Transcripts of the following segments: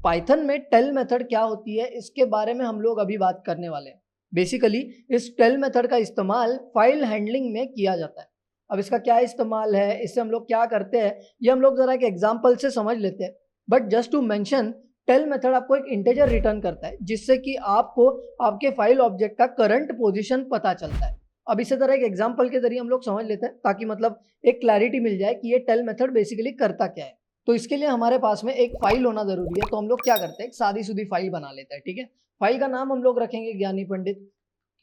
Python में tell method क्या होती है इसके बारे में हम लोग अभी बात करने वाले हैं। बेसिकली इस टेल मेथड का इस्तेमाल फाइल हैंडलिंग में किया जाता है। अब इसका क्या इस्तेमाल है, इससे हम लोग क्या करते हैं, ये हम लोग जरा एक एग्जांपल से समझ लेते हैं। But just to mention, tell method आपको एक इंटीजर रिटर्न करता है जिससे कि आपको आपके फाइल ऑब्जेक्ट का करंट पोजीशन पता चलता है। अब इसी तरह एक एग्जांपल के जरिए हम लोग समझ लेते हैं ताकि मतलब एक क्लैरिटी मिल जाए कि ये टेल मेथड बेसिकली करता क्या है। तो इसके लिए हमारे पास में एक फाइल होना जरूरी है, तो हम लोग क्या करते हैं, एक सादी सुधी फाइल बना लेते हैं। ठीक है, फाइल का नाम हम लोग रखेंगे ज्ञानी पंडित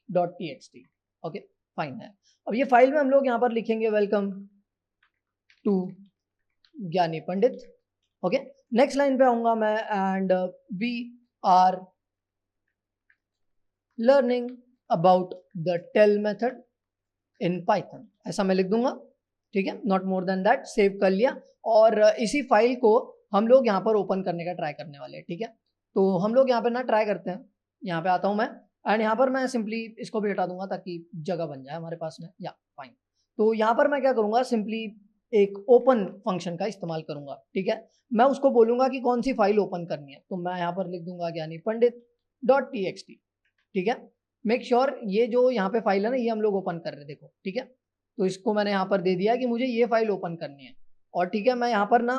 .txt। ओके, फाइन है। अब ये फाइल में हम लोग यहाँ पर लिखेंगे वेलकम टू ज्ञानी पंडित। ओके, नेक्स्ट लाइन पे आऊंगा मैं, and we are learning about the tell method in Python, ऐसा मैं लिख दूंगा। ठीक है, not more than that, save कर लिया। और इसी फाइल को हम लोग यहाँ पर ओपन करने का ट्राई करने वाले हैं। ठीक है, तो हम लोग यहाँ पे ना ट्राई करते हैं, यहाँ पे आता हूँ मैं, एंड यहाँ पर मैं सिंपली इसको भी हटा दूंगा ताकि जगह बन जाए हमारे पास में। या फाइन, तो यहाँ पर मैं क्या करूँगा, सिंपली एक ओपन फंक्शन का इस्तेमाल करूंगा। ठीक है, मैं उसको बोलूंगा कि कौन सी फाइल ओपन करनी है, तो मैं यहाँ पर लिख दूंगा ज्ञानी पंडित .txt। ठीक है, मेक श्योर ये जो यहाँ पे फाइल है ना, ये हम लोग ओपन कर रहे हैं, देखो। ठीक है, तो इसको मैंने यहाँ पर दे दिया कि मुझे ये फाइल ओपन करनी है। और ठीक है, मैं यहाँ पर ना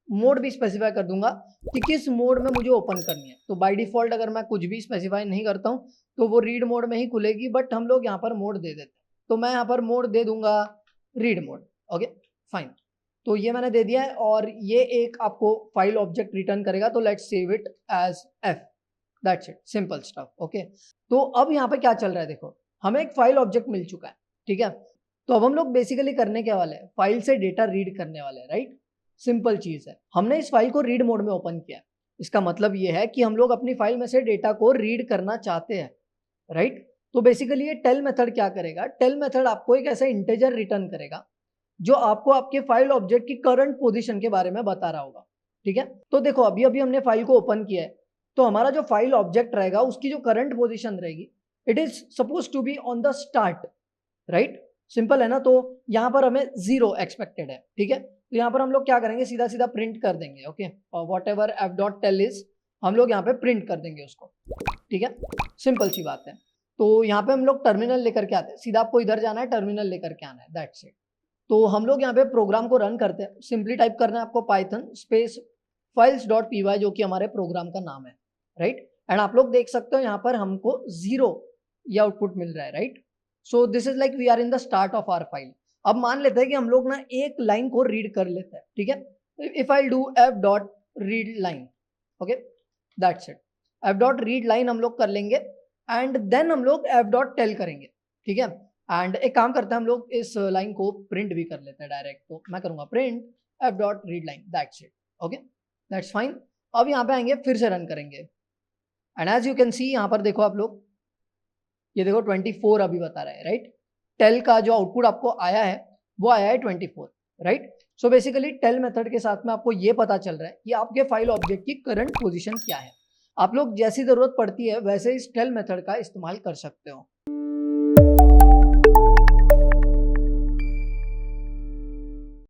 मोड भी स्पेसिफाई कर दूंगा कि किस मोड में मुझे ओपन करनी है। तो बाय डिफॉल्ट अगर मैं कुछ भी स्पेसिफाई नहीं करता हूँ तो वो रीड मोड में ही खुलेगी, बट हम लोग यहाँ पर मोड दे देते हैं, तो मैं यहाँ पर मोड दे दूंगा रीड मोड। ओके फाइन, तो ये मैंने दे दिया है और ये एक आपको फाइल ऑब्जेक्ट रिटर्न करेगा, तो let's save it as f. That's it, simple stuff. Okay, तो अब यहाँ पे क्या चल रहा है, देखो हमें एक फाइल ऑब्जेक्ट मिल चुका है। ठीक है, तो अब हम लोग बेसिकली करने क्या वाले हैं, फाइल से डेटा रीड करने वाले हैं, राइट। सिंपल चीज है, हमने इस फाइल को रीड मोड में ओपन किया। इसका मतलब ये है कि हम लोग अपनी फाइल में से डेटा को रीड करना चाहते हैं, राइट। तो बेसिकली ये टेल मेथड क्या करेगा, टेल मेथड आपको एक ऐसा इंटीजर रिटर्न करेगा जो आपको आपके फाइल ऑब्जेक्ट की करंट पोजीशन के बारे में बता रहा होगा। ठीक है, तो देखो अभी अभी हमने फाइल को ओपन किया है, तो हमारा जो फाइल ऑब्जेक्ट रहेगा उसकी जो करंट पोजीशन रहेगी, it is suppose to be on the start, right. Simple है ना, तो यहाँ पर हमें 0 एक्सपेक्टेड है। ठीक है, तो यहाँ पर हम लोग क्या करेंगे, सीधा सीधा प्रिंट कर देंगे। ओके, और whatever f dot tell is, हम लोग यहाँ पे प्रिंट कर देंगे उसको। ठीक है, सिंपल सी बात है। तो यहाँ पे हम लोग टर्मिनल लेकर के आते हैं, सीधा आपको इधर जाना है, टर्मिनल लेकर के आना है, दैट्स इट। तो हम लोग यहाँ पे प्रोग्राम को रन करते हैं। सिंपली टाइप करना है आपको Python space files dot py, जो कि हमारे प्रोग्राम का नाम है, राइट। एंड आप लोग देख सकते हो यहाँ पर हमको 0 ये आउटपुट मिल रहा है, right. So this is like we are in the start of our file. अब मान लेते हैं कि हम लोग ना एक लाइन को रीड कर लेते हैं। ठीक है, if I do F dot read line, okay that's it, F dot read line हम लोग कर लेंगे, एंड देन हम लोग एफ डॉट टेल करेंगे। ठीक है, एंड एक काम करते हैं, हम लोग इस लाइन को प्रिंट भी कर लेते हैं डायरेक्ट, तो मैं करूंगा print f dot read line, that's it. Okay that's fine. अब यहाँ पे आएंगे, फिर से रन करेंगे, and as you can see यहाँ पर देखो आप लोग, ये देखो 24 अभी बता रहा है, राइट। टेल का जो आउटपुट आपको आया है वो आया है 24, right. So basically tell method के साथ में आपको ये पता चल रहा है कि आपके फाइल ऑब्जेक्ट की करंट पोजीशन क्या है। आप लोग जैसी जरूरत पड़ती है वैसे इस टेल मेथड का इस्तेमाल कर सकते हो।